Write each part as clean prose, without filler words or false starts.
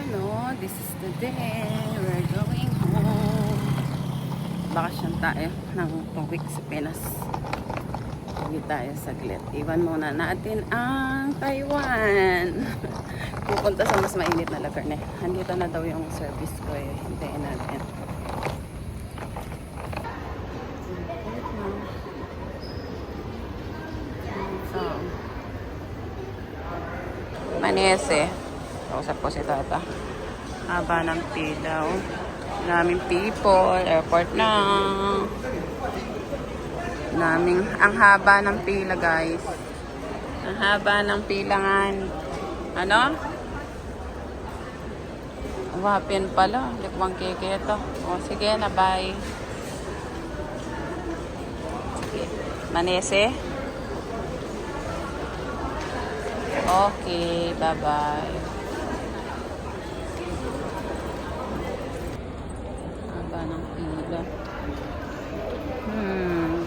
Ano, this is the day we're going home. Bakasyon tayo ng 2 weeks sa Pinas. Uwi tayo saglit. Iwan muna natin ang Taiwan. Pupunta sa mas mainit na lugar na. Andito na daw yung service ko eh. Hintayin natin. So, Manese. Kausap ko si Tata. Haba ng pila. Daming people. Airport na. Ang haba ng pila, guys. Ang haba ng pilangan. Ano? Wapin pala. Likwang keke ito. O, sige na, bye. Sige. Manese? Okay, bye-bye. Haba ng pila.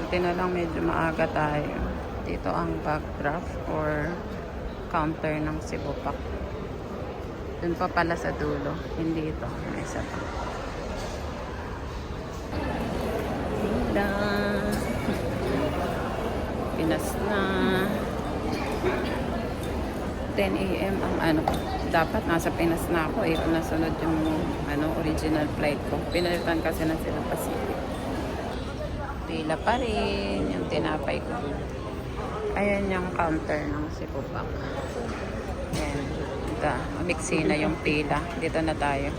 Buti na lang medyo maaga tayo. Dito ang backdraft or counter ng Cebu Pac. Dun pa pala sa dulo. Hindi ito. May isa pa. Pila. Pinas na. 10 AM ang ano. Dapat nasa Pinas na ako eh. Kung nasunod yung original flight ko. Pinalitan kasi ng Cebu Pacific. Pila pa rin yung tinapay ko. Ayan yung counter ng Cebu Pac. Ayan. Ito. Mixi na yung pila. Dito na tayo.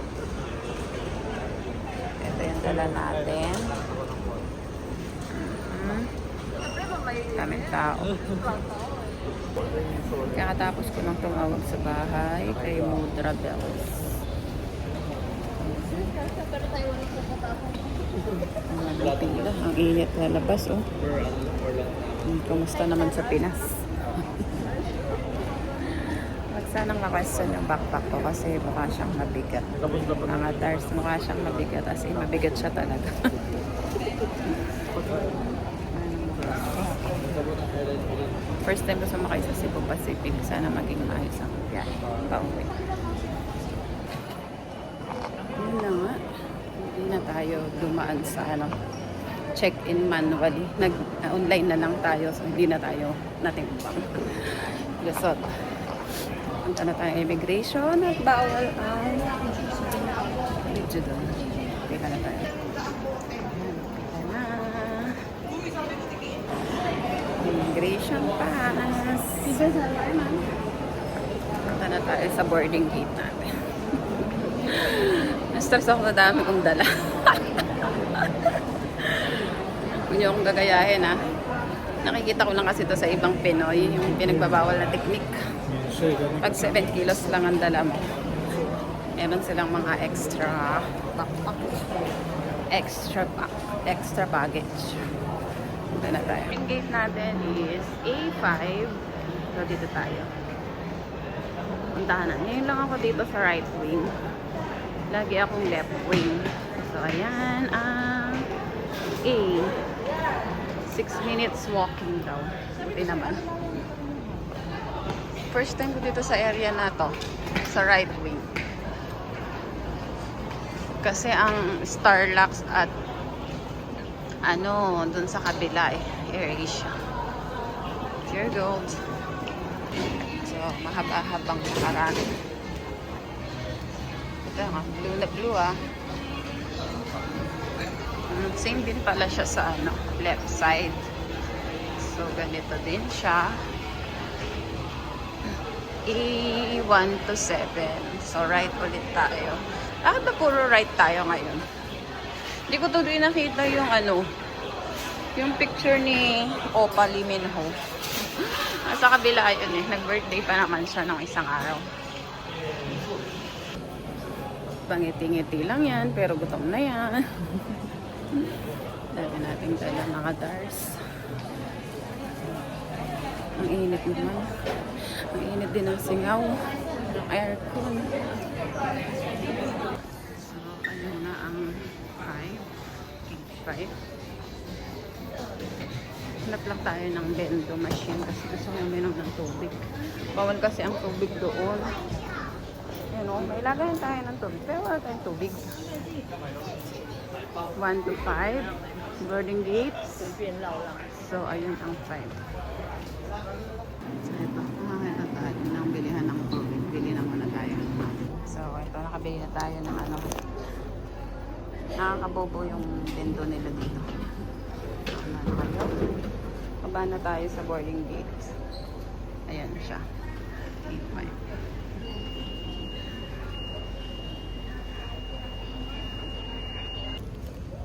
Ito yung dala natin. Daming tao. Kakatapos ko lang tumawag sa bahay kay Mudra Bells. Ang pila. Ang init na labas, oh. Kumusta naman sa Pinas? Wag sanang ma-question yung backpack ko kasi mukha siyang mabigat. Mga tires, mukha siyang mabigat. As in, mabigat siya talaga. First time ko sumakay sa Cebu Pacific. Sana maging maayos ang biyahe. Pauwi. Yun na nga. Hindi na tayo dumaan sa check-in manually. Online na lang tayo. So, hindi na tayo natimbang. Lusot. Punta na tayo immigration at bawal ang video doon. Pika na tayo. Immigration pass. Punta na tayo sa boarding gate natin. Na-stress ako na dami kong dala. Kung nyo akong gagayahin ha. Nakikita ko lang kasi ito sa ibang Pinoy, yung pinagbabawal na technique. Pag 7 kilos lang ang dala mo. Meron silang mga extra backpack. Extra baggage. Punta na tayo. Yung gate natin is A5. So, dito tayo. Puntahan na. Ngayon lang ako dito sa right wing. Lagi akong left wing. So, ayan ang A. 6 minutes walking daw. Buti naman. First time ko dito sa area na to. Sa right wing. Kasi ang Starlux at dun sa kabila eh. AirAsia. Pure gold. So, mahaba-habang nakarami. Ito nga, blue na blue ah. Same din pala siya sa left side. So, ganito din siya. E1 to 7. So, right ulit tayo. Bakit na puro right tayo ngayon? Hindi ko tuloy nakita yung yung picture ni Opa Lee Minho. Nasa kabila yun eh. Nag-birthday pa naman siya ng isang araw. Pangiti-ngiti lang yan, pero gutom na yan. Dami nating dala mga dars. Ang init naman. Ang init din ang singaw. Aircon. So, na ang 5. Hanap lang tayo ng bento machine kasi gusto ko uminom ng tubig. Bawal kasi ang tubig doon. May Ilagayan tayo ng tubig. Pero wala tayong tubig. 1 to 5. Boarding gates. So, ayun ang 5. So, ito. Makakita tayo ng bilihan ng tubig. Bili na muna tayo. So, ito. Nakabili na tayo ng ano. Nakakabobo yung bendo nila dito. Ano kayo? Baba na tayo sa boarding gates. Ayan siya. 8.5.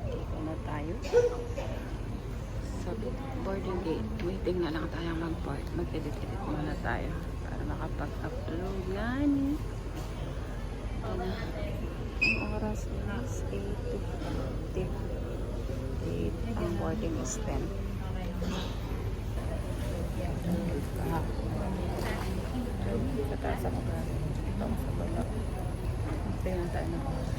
Dito na tayo. Sa boarding gate. Waiting na lang tayo mag-board. Mag-edit-edit muna tayo. Para makapag-upload yan. Ano? Ang oras is 8:50. 8. Ang boarding is 10. Sa taas ako ba? Ito sa baba. Tingnan tayo ng oras.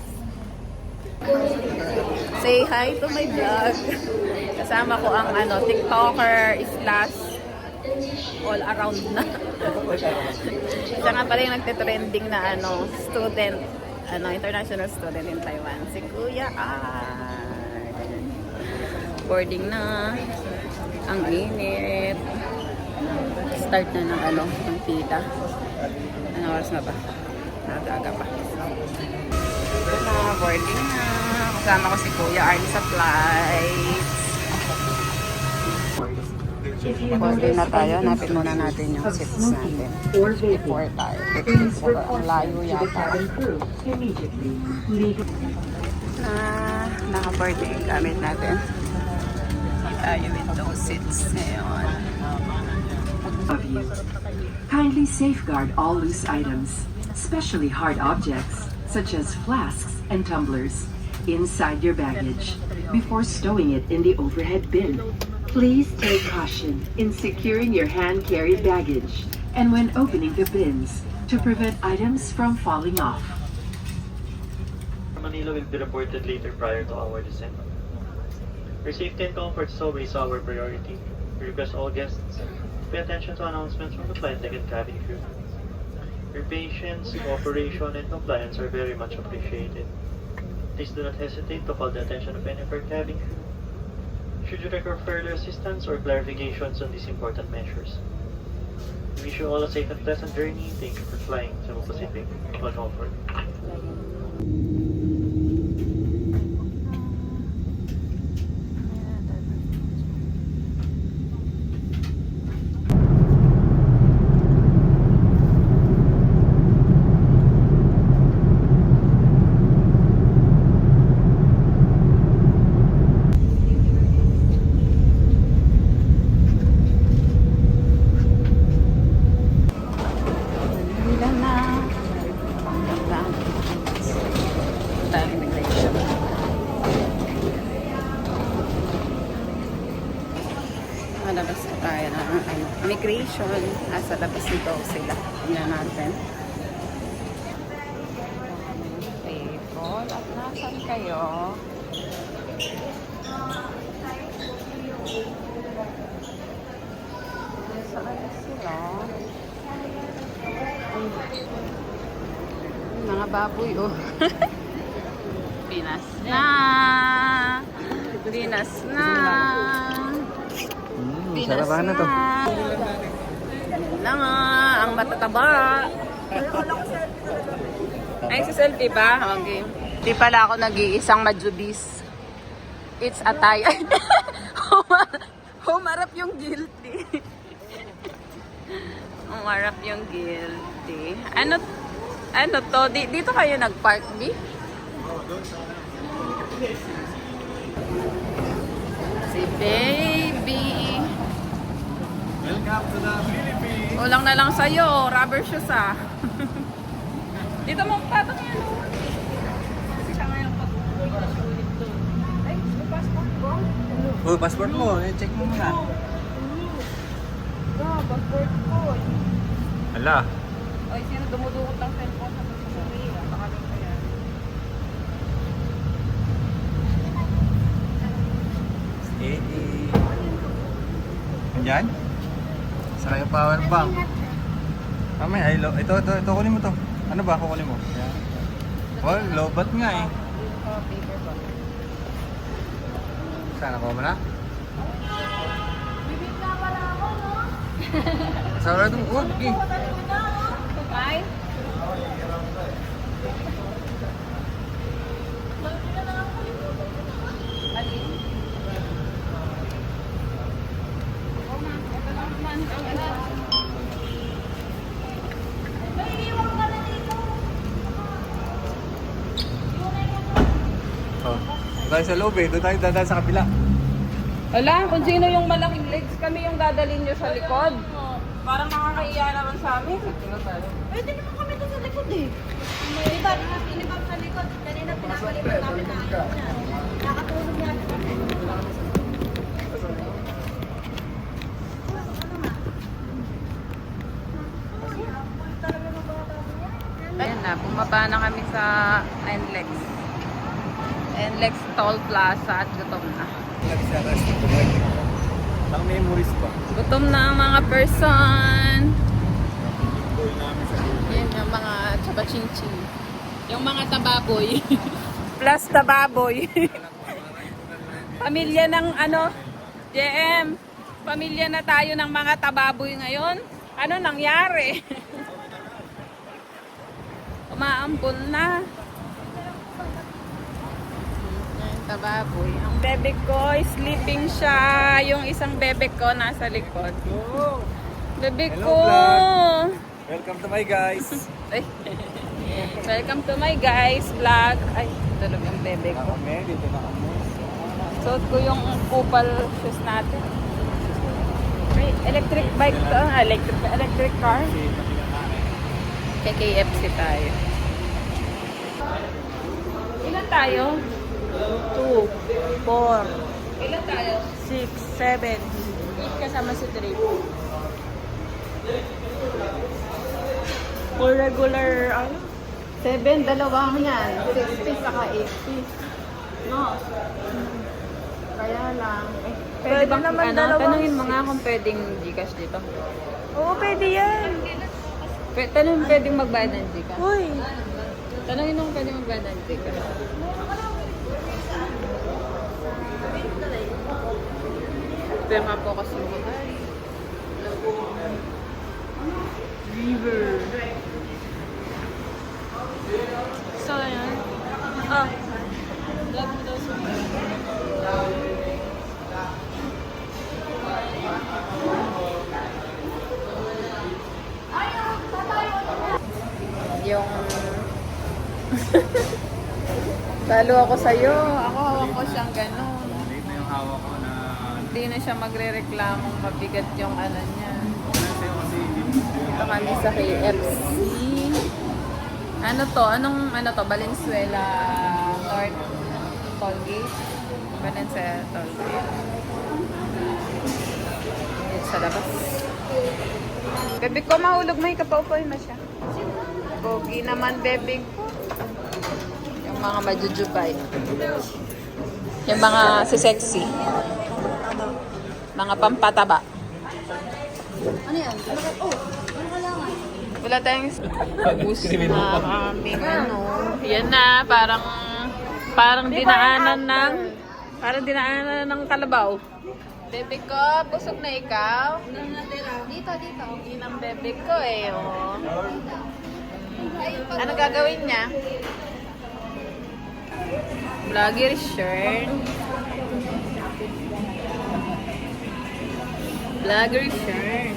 Say hi to my vlog. Kasama ko ang ano, TikToker slash all around na. Siya nga pala yung nagte-trending na ano, student, ano, international student in Taiwan. Si Kuya boarding na. Ang init. Start na ng ano, ng pila. Ano oras na ba? Nag-aga pa. Ito na, boarding na. Kasama ko si Kuya Arnie sa flights. Boarding na tayo. Hanapin muna natin yung seats natin. Before tayo. Ang layo yata. Naka-boarding gamit natin. Tayo window seats ngayon. Of you. Kindly safeguard all loose items, especially hard objects such as flasks and tumblers, inside your baggage before stowing it in the overhead bin. Please take caution in securing your hand-carried baggage and when opening the bins to prevent items from falling off. Manila will be reported later prior to our descent. Your safety and comfort is always our priority. We request all guests pay attention to announcements from the flight deck and cabin crew. Your patience, cooperation, and compliance are very much appreciated. Please do not hesitate to call the attention of any of our cabin crew should you require further assistance or clarifications on these important measures. We wish you all a safe and pleasant journey. Thank you for flying Cebu Pacific. All comfort. Malabas na tayo ng ano, immigration. Nasa labas nito sila. Tingnan natin. Table. At nasan kayo? Saan sila? Mga baboy, oh. Pinas na! Pinas na! Pinas na to. Na nga, ang matataba. Ay, si selfie ba? Okay. Di pala ako nag-iisang majubis. It's a tie. Humarap yung guilty. Humarap yung guilty. Ano to? Dito kayo nag-park, di? Si baby. Welcome to the Philippines! Kulang na lang sa'yo. Rubber shoes, ah. Dito mo, patong yan. Siya ngayon pag-uwi na siya ulit to. Ay, may passport ko? Oh, passport mo. Check mo muna. Passport ko. Hala. Ay, sino dumudukot ng cellphone sa pagsusuwi? Baka lang kaya. Steady. Andyan? Saka yung power bank. Mamaya, ito, kunin mo to. Ano ba kukunin mo? Well, lobat nga eh. Oh, paper ba? Saan ako mo na? Sa oras itong huwag eh. Ay? Oh. Doon tayo sa loob eh. Doon tayo dadaan sa kabila. Wala, kung sino yung malaking legs, kami yung dadalhin nyo sa likod. Parang nakakaiya naman sa amin. Pwede naman kami doon sa likod eh. Inibang sa likod. Kanina pinapalipan namin na ayaw na. Nakatulog yan. Ayan na, bumaba na kami sa NLEX. NLEX Toll Plaza at gutom na. Ang memories pa. Gutom na ang mga person. Yan yung mga tsaka chin-chin. Yung mga tababoy. Plus tababoy. Pamilya ng ano, JM. Pamilya na tayo ng mga tababoy ngayon. Ano nangyari? Umaampun na. Ayan, tababoy. Ang bebek ko, sleeping siya. Yung isang bebek ko nasa likod. Bebek Hello, ko. vlog. Welcome to my guys. Ay. Welcome to my guys vlog. Ay, tulog ang bebek ko. Kami, dito na kami. Suot ko yung kupal shoes natin. Ay, electric bike to. Electric car. Kay KFC tayo. Ilan tayo? 2, 4, Ilan tayo? 6, 7. Kasama si Drake. Full regular, ano? 7, dalawang yan. 60 saka 80. No. Kaya lang. Eh, Pwede bang, naman ano, dalawang tanungin mo nga kung pwedeng Gcash dito. Oo, pwede yan. Tanungin pwedeng magbayad ng Gcash. Uy. Tanungin mo kung pwedeng magbayad ng Gcash. Pero nga po kasi mo tayo. River. So, yan. Ah. Vlog mo daw sa Yung... Talo ako sa'yo. Ako hawak ko siyang gano'n. Late na yung hawak ko na... Hindi na siya magre-reklamong mabigat yung ano niya. Sa'yo kasi Ito kami sa KFC. Ano to? Anong ano to? Valenzuela North Tollgate? Valenzuela Tollgate. Dito sa labas. Bebe ko, mahulog mo. Ikapaupoy mo siya. Pogi naman, bebe ko. Yung mga majujubay. Yung mga si-sexy. Mga pampataba. Ano yan? Oh, ano kailangan? Wala tayong bus na kaming ano. Yan na, parang dinaanan ng kalabaw. Bebe ko, busog na ikaw. Dito, dito. Yun ang bebe ko eh. Oh. Ano gagawin niya? Vlogger shirt. Vlogger shirt.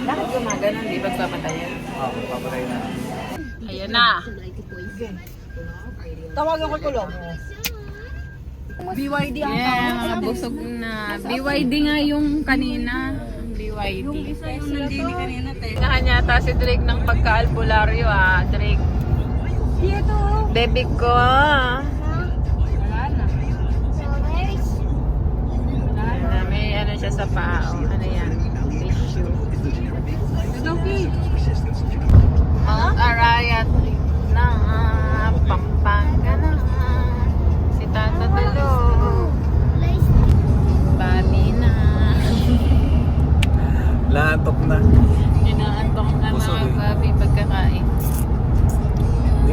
Bakit gumagano? Hindi pagpapatayan. Oo, papatay na. Ayan na. Tawagan ko kulong. BYD ang Yeah, busog na. BYD nga yung kanina. BYD. Yung isa yung nandini kanina, te. Nakanyata si Drake ng pagka-albularyo ah. Drake. Dito. Baby ko. Wala na. May ano siya sa paa. Oh. Ano yan? Tissue. Okay. Mount Arayat na Pampanga na. Si Tata Talo. Bami na. Latok na. Inaantok na Busog mga eh. babi pagkakain.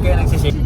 kayo nagsisip.